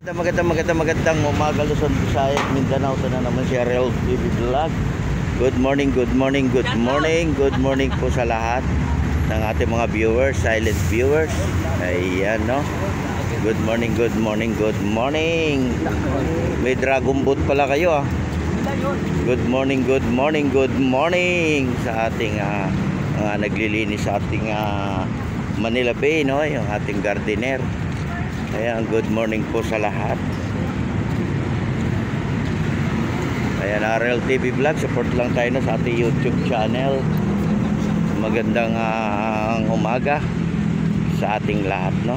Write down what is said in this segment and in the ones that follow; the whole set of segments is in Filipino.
Magandang umaga, Luzon, Visayas, Mindanao. Ito na naman si Ariel TV Vlog. Good morning po sa lahat ng ating mga viewers, silent viewers. Ayan, no? Good morning. May dragon boat pala kayo, ah. Good morning sa ating naglilinis sa ating Manila Bay, no? Yung ating gardener. Ayan, good morning po sa lahat. Ayan, Ariel TV Vlog, support lang tayo sa ating YouTube channel. Magandang umaga sa ating lahat, no?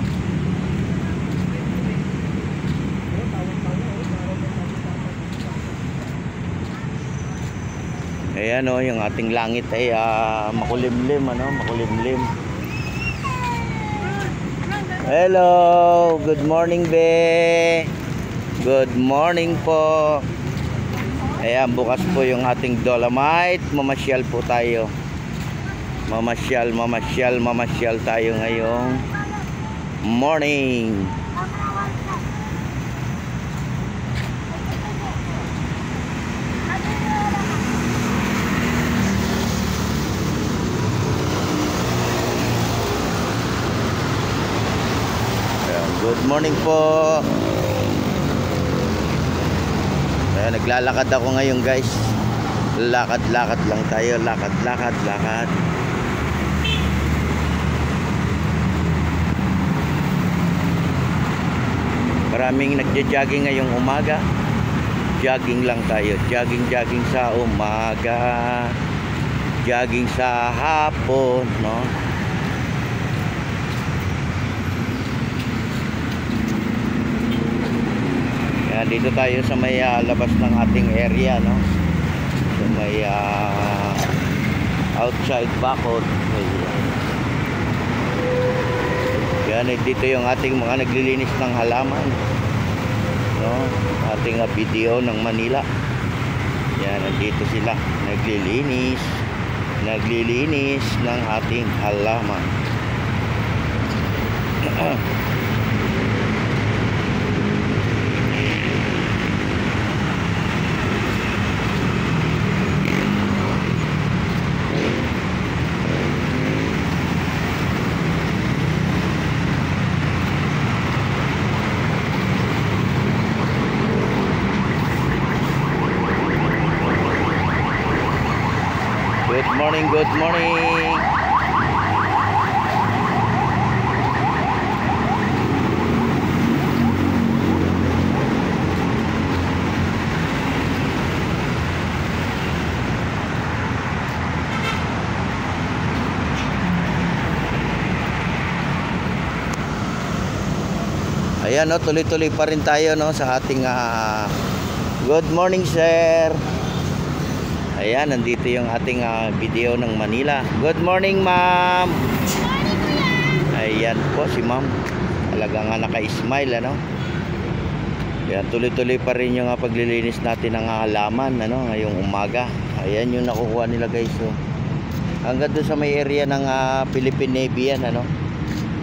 Ayan, no, yung ating langit ay makulimlim, ano, makulimlim. Hello, good morning, be. Good morning po. Ayan, bukas po yung ating Dolomite. Mamasyal po tayo. Mamasyal tayo ngayong morning. Good morning po. Ayan, naglalakad ako ngayon, guys. Lakad lang tayo. Lakad. Maraming nagja-jogging ngayong umaga. Jogging lang tayo. Jogging sa umaga. Jogging sa hapon, no? Dito tayo sa may labas ng ating area, no? Sa may outside bakod. Yan, dito yung ating mga naglilinis ng halaman, no? Ating video ng Manila. Yan, nandito sila naglilinis ng ating halaman. Good morning. Ayan, no, tuloy-tuloy pa rin tayo, no, sa ating good morning, sir. Ayan, nandito yung ating video ng Manila. Good morning, ma'am. Good morning, kuya. Ayan po si ma'am. Talagang naka-smile, ano. Ayan, tuloy-tuloy pa rin yung paglilinis natin ng halaman, ano, ngayong umaga. Ayan yung nakukuha nila, guys. So, hanggang doon sa may area ng Philippine Navy yan, ano,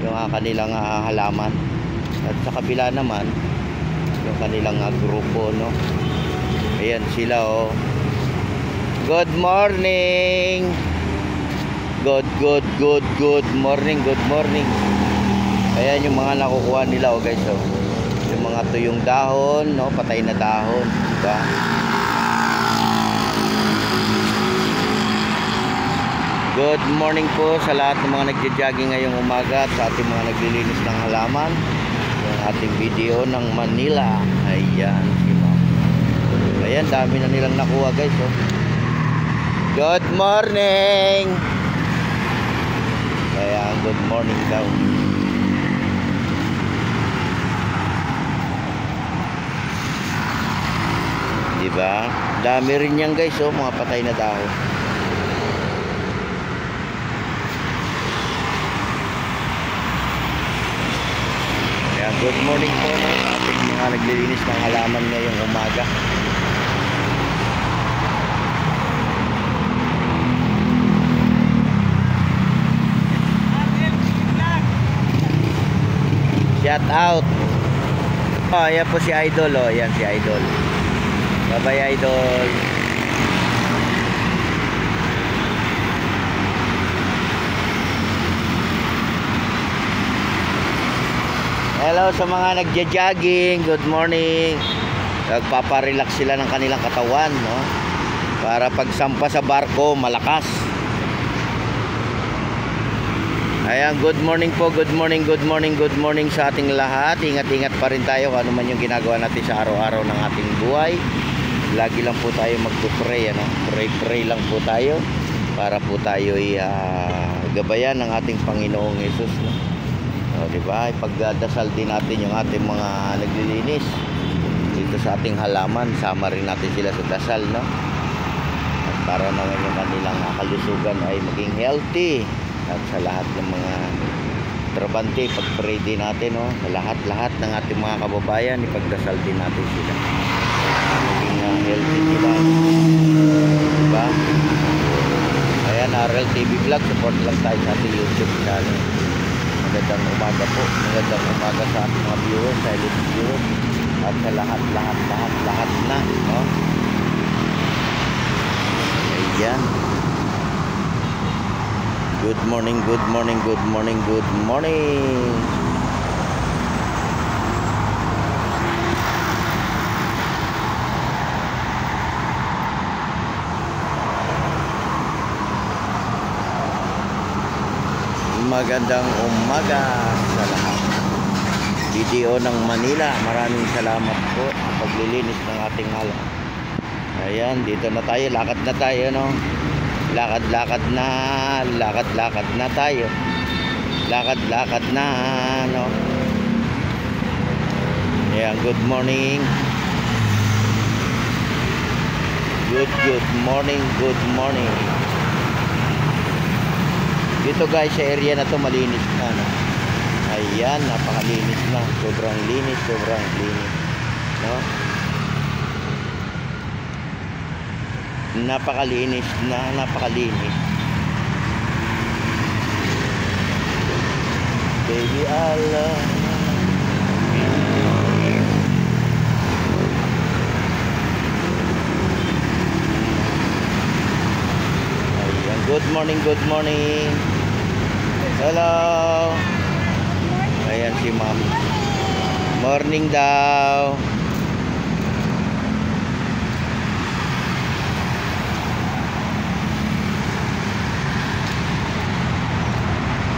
yung kanilang halaman. At sa kabila naman, yung kanilang grupo, no. Ayan sila, oh. Good morning. Good morning. Ayan yung mga nakukuha nila, oh, guys, oh. Yung mga tuyong dahon, no, patay na dahon, diba? Good morning po sa lahat ng mga nagja-jogging ngayong umaga at sa ating mga naglilinis ng halaman. Yung ating video ng Manila. Ayan, si ma'am. Ayan, dami na nilang nakuha, guys, oh. Good morning. Ayan, good morning daw. Diba? Dami rin yan, guys, oh, mga patay na dahon. Ayan, good morning po, no? Ating mga naglilinis ng halaman ngayong umaga. Shout out Oh, ayan po si Idol. Oh, ayan si Idol. Bye-bye, Idol. Hello sa mga nagja-jogging. Good morning. Nagpaparelax sila ng kanilang katawan, no? Para pagsampa sa barko, malakas. Ayan, good morning po, good morning sa ating lahat. Ingat-ingat pa rin tayo kung ano man yung ginagawa natin sa araw-araw ng ating buhay. Lagi lang po tayo magpupray, ano? Pray lang po tayo para po tayo gabayan ng ating Panginoong Hesus, no? O, diba? Ipagdasal din natin yung ating mga naglilinis dito sa ating halaman. Sama rin natin sila sa dasal, no? At para naman yung kanilang kalusugan ay maging healthy. At sa lahat ng mga trabante, pag-pray din natin, no? Sa lahat ng ating mga kababayan, ipagdasal din natin sila maging healthy sila, diba? Ayan, RL TV Vlog, support lang tayo sa ating YouTube channel. Magandang umaga po, magandang umaga sa ating mga viewers, silent viewers, at sa lahat na, no? Ayan. Good morning. Magandang umaga sa lahat. BDO ng Manila, maraming salamat po sa paglilinis ng ating halaman. Ayan, dito na tayo, lakad na tayo, no? Lakad-lakad na tayo. Lakad na, no? Ayan, good morning. Good morning. Dito guys, sa area na to malinis na, no? Ayan, napakalinis na. Sobrang linis, no? Napakalinis. Baby, I love you. Ayan, good morning. Hello. Ayan si ma'am. Morning daw.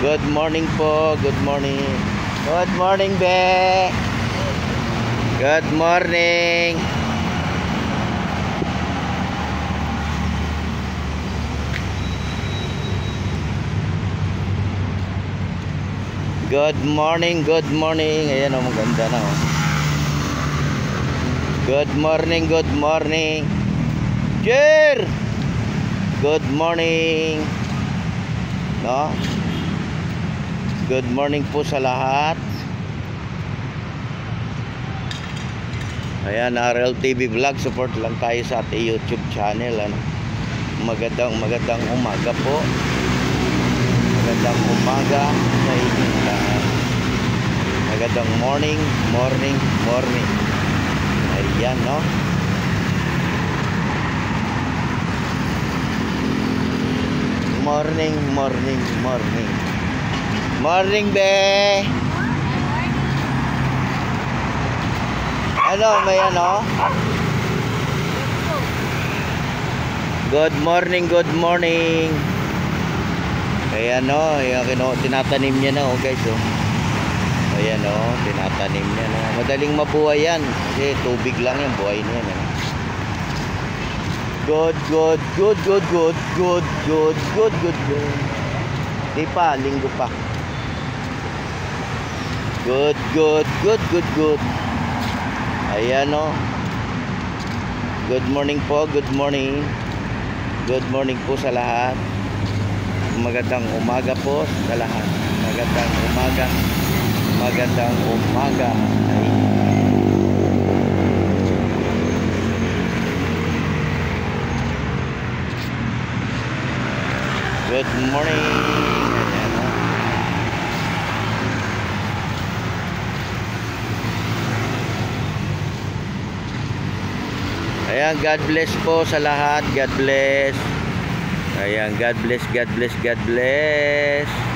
Good morning po, good morning. Good morning, be. Good morning. Good morning. Ayan o, maganda na o. Good morning. Cheer! Good morning. No? Good morning po sa lahat. Ayan, RL TV Vlog, support lang tayo sa ating YouTube channel, ano? Magandang umaga po. Magandang umaga sa inyong lahat. Magandang morning. Ayan, no? Morning. Morning, be. Ano, may ano? Good morning. Ayan, no, yung tinatanim niya na, oh, guys, oh. Ayan, oh, tinatanim niya na. Madaling mabuhay yan kasi tubig lang yan, buhay niya, eh. Good. Di pa, linggo pa. Good. Ayan, oh. Good morning po, good morning. Good morning po sa lahat. Magandang umaga po sa lahat. Magandang umaga. Ay. Good morning. Ayan, oh. Ayan, God bless po sa lahat. God bless. Ayan, God bless, God bless, God bless.